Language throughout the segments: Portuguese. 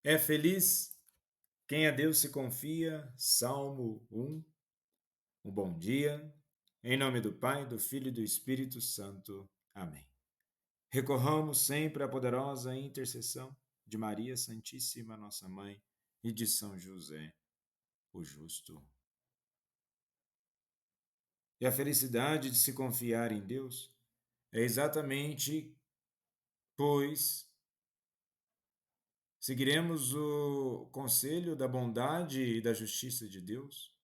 É feliz quem a Deus se confia. Salmo 1. Um bom dia. Em nome do Pai, do Filho e do Espírito Santo. Amém. Recorramos sempre à poderosa intercessão de Maria Santíssima, nossa Mãe, e de São José, o Justo. E a felicidade de se confiar em Deus é exatamente, pois seguiremos o conselho da bondade e da justiça de Deus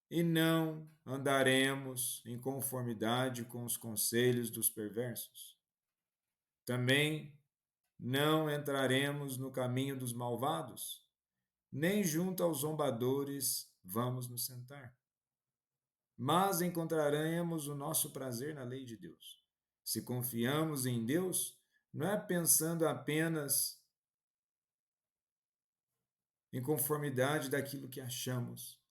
e não andaremos em conformidade com os conselhos dos perversos. Também não entraremos no caminho dos malvados, nem junto aos zombadores vamos nos sentar. Mas encontraremos o nosso prazer na lei de Deus. Se confiamos em Deus, não é pensando apenas em conformidade daquilo que achamos,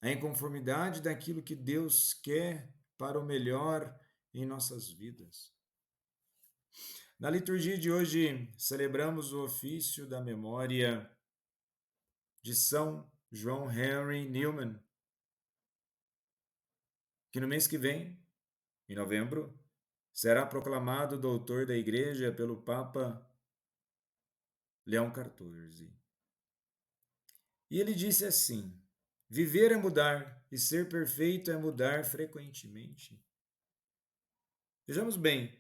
a inconformidade daquilo que Deus quer para o melhor em nossas vidas. Na liturgia de hoje, celebramos o ofício da memória de São John Henry Newman, que no mês que vem, em novembro, será proclamado doutor da Igreja pelo Papa Leão XIV. E ele disse assim: viver é mudar, e ser perfeito é mudar frequentemente. Vejamos bem,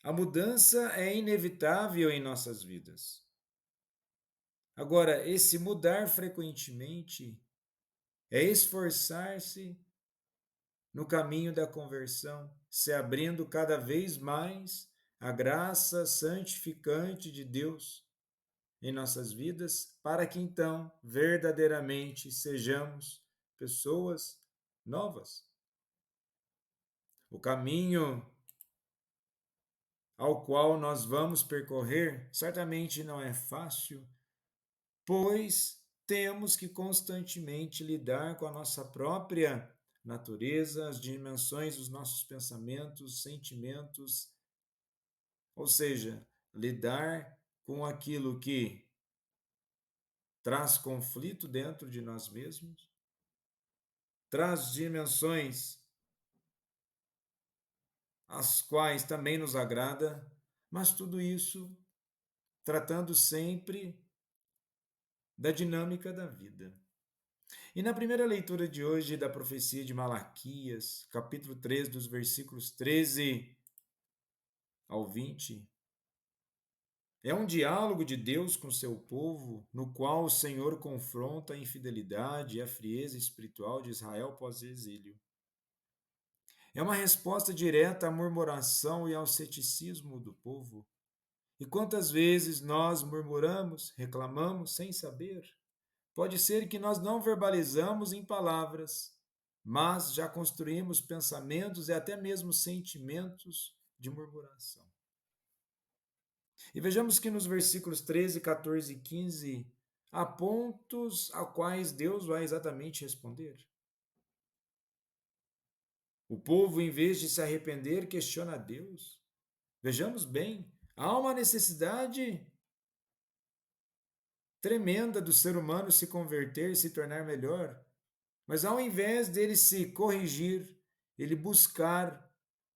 a mudança é inevitável em nossas vidas. Agora, esse mudar frequentemente é esforçar-se no caminho da conversão, se abrindo cada vez mais à graça santificante de Deus em nossas vidas, para que então verdadeiramente sejamos pessoas novas. O caminho ao qual nós vamos percorrer certamente não é fácil, pois temos que constantemente lidar com a nossa própria natureza, as dimensões dos nossos pensamentos, sentimentos, ou seja, lidar com aquilo que traz conflito dentro de nós mesmos, traz dimensões as quais também nos agrada, mas tudo isso tratando sempre da dinâmica da vida. E na primeira leitura de hoje da profecia de Malaquias, capítulo 3, dos versículos 13 ao 20, é um diálogo de Deus com seu povo, no qual o Senhor confronta a infidelidade e a frieza espiritual de Israel pós-exílio. É uma resposta direta à murmuração e ao ceticismo do povo. E quantas vezes nós murmuramos, reclamamos sem saber? Pode ser que nós não verbalizamos em palavras, mas já construímos pensamentos e até mesmo sentimentos de murmuração. E vejamos que nos versículos 13, 14 e 15 há pontos a quais Deus vai exatamente responder. O povo, em vez de se arrepender, questiona a Deus. Vejamos bem, há uma necessidade tremenda do ser humano se converter e se tornar melhor. Mas ao invés dele se corrigir, ele buscar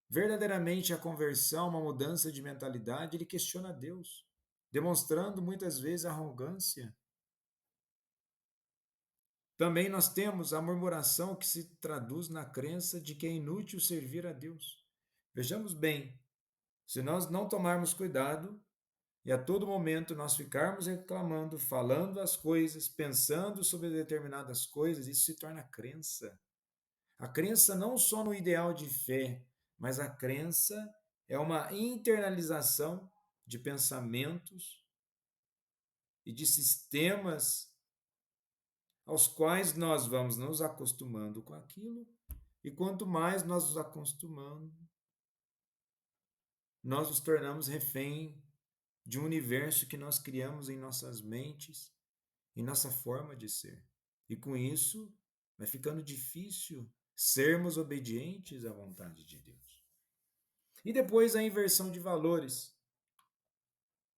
verdadeiramente a conversão, uma mudança de mentalidade, ele questiona Deus, demonstrando muitas vezes arrogância. Também nós temos a murmuração que se traduz na crença de que é inútil servir a Deus. Vejamos bem, se nós não tomarmos cuidado e a todo momento nós ficarmos reclamando, falando as coisas, pensando sobre determinadas coisas, isso se torna crença. A crença não só no ideal de fé, mas a crença é uma internalização de pensamentos e de sistemas aos quais nós vamos nos acostumando com aquilo, e quanto mais nós nos acostumamos, nós nos tornamos refém de um universo que nós criamos em nossas mentes, em nossa forma de ser. E com isso, vai ficando difícil sermos obedientes à vontade de Deus. E depois a inversão de valores.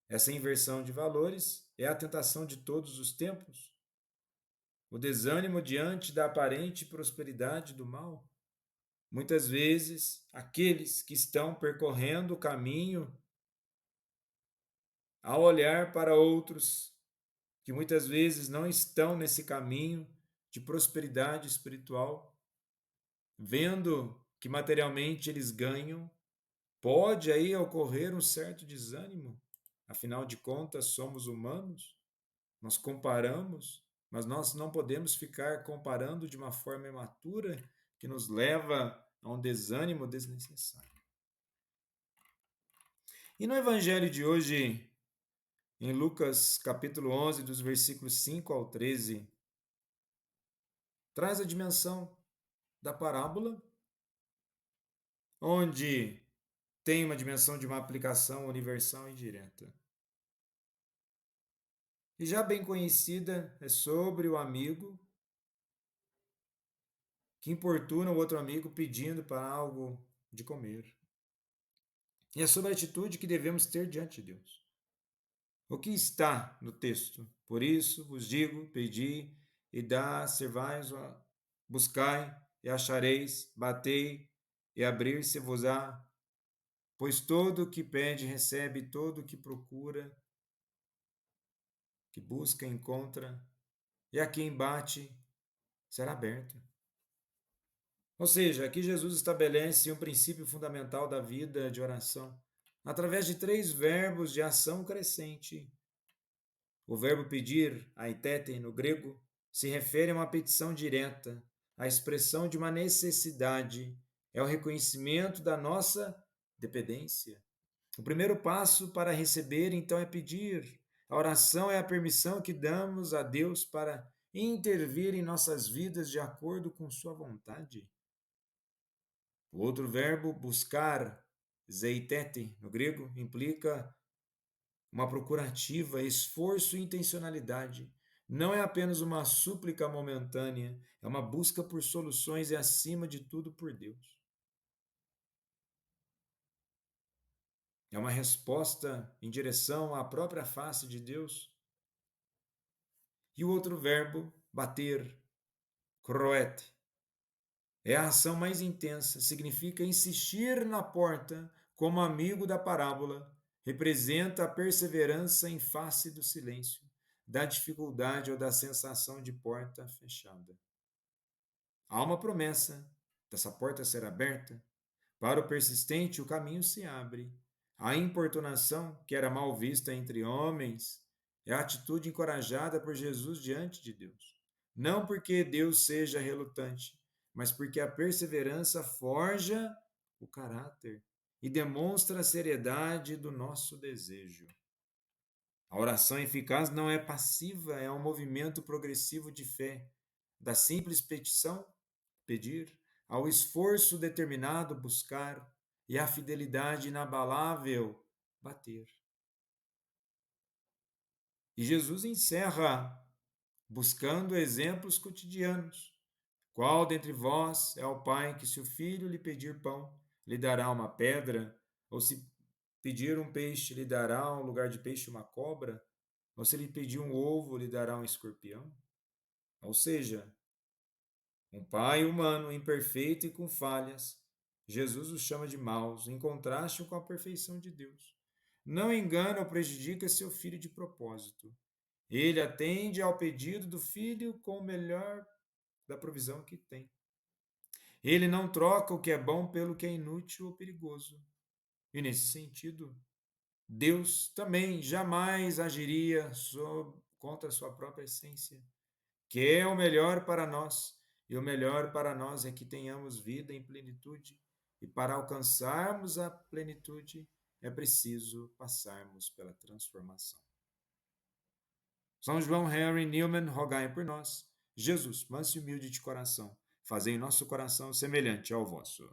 Essa inversão de valores é a tentação de todos os tempos. O desânimo diante da aparente prosperidade do mal. Muitas vezes, aqueles que estão percorrendo o caminho, ao olhar para outros que muitas vezes não estão nesse caminho de prosperidade espiritual, vendo que materialmente eles ganham, pode aí ocorrer um certo desânimo. Afinal de contas, somos humanos, nós comparamos, mas nós não podemos ficar comparando de uma forma imatura que nos leva a um desânimo desnecessário. E no evangelho de hoje, em Lucas capítulo 11, dos versículos 5 ao 13, traz a dimensão da parábola, onde tem uma dimensão de uma aplicação universal e direta. E já bem conhecida é sobre o amigo que importuna o outro amigo pedindo para algo de comer. E é sobre a atitude que devemos ter diante de Deus. O que está no texto? Por isso vos digo, pedi e dá, servais, buscai e achareis, batei e abrir-se-vos-á, pois todo o que pede recebe, todo o que procura, que busca encontra, e a quem bate será aberto. Ou seja, aqui Jesus estabelece um princípio fundamental da vida de oração, através de 3 verbos de ação crescente. O verbo pedir, aitete, no grego, se refere a uma petição direta, à expressão de uma necessidade, é o reconhecimento da nossa dependência. O primeiro passo para receber, então, é pedir. A oração é a permissão que damos a Deus para intervir em nossas vidas de acordo com sua vontade. O outro verbo, buscar, zeitete, no grego, implica uma procura ativa, esforço e intencionalidade. Não é apenas uma súplica momentânea, é uma busca por soluções e, acima de tudo, por Deus. É uma resposta em direção à própria face de Deus. E o outro verbo, bater, croete, é a ação mais intensa, significa insistir na porta, como amigo da parábola, representa a perseverança em face do silêncio, da dificuldade ou da sensação de porta fechada. Há uma promessa dessa porta ser aberta. Para o persistente, o caminho se abre. A importunação, que era mal vista entre homens, é a atitude encorajada por Jesus diante de Deus. Não porque Deus seja relutante, mas porque a perseverança forja o caráter e demonstra a seriedade do nosso desejo. A oração eficaz não é passiva, é um movimento progressivo de fé, da simples petição, pedir, ao esforço determinado, buscar, e à fidelidade inabalável, bater. E Jesus encerra buscando exemplos cotidianos. Qual dentre vós é o pai que, se o filho lhe pedir pão, lhe dará uma pedra? Ou se pedir um peixe, lhe dará um lugar de peixe uma cobra? Ou se lhe pedir um ovo, lhe dará um escorpião? Ou seja, um pai humano, imperfeito e com falhas, Jesus os chama de maus, em contraste com a perfeição de Deus. Não engana ou prejudica seu filho de propósito. Ele atende ao pedido do filho com o melhor da provisão que tem. Ele não troca o que é bom pelo que é inútil ou perigoso. E nesse sentido, Deus também jamais agiria contra a sua própria essência, que é o melhor para nós. E o melhor para nós é que tenhamos vida em plenitude. E para alcançarmos a plenitude, é preciso passarmos pela transformação. São João Henry Newman, rogai por nós. Jesus, manso e humilde de coração, fazei nosso coração semelhante ao vosso.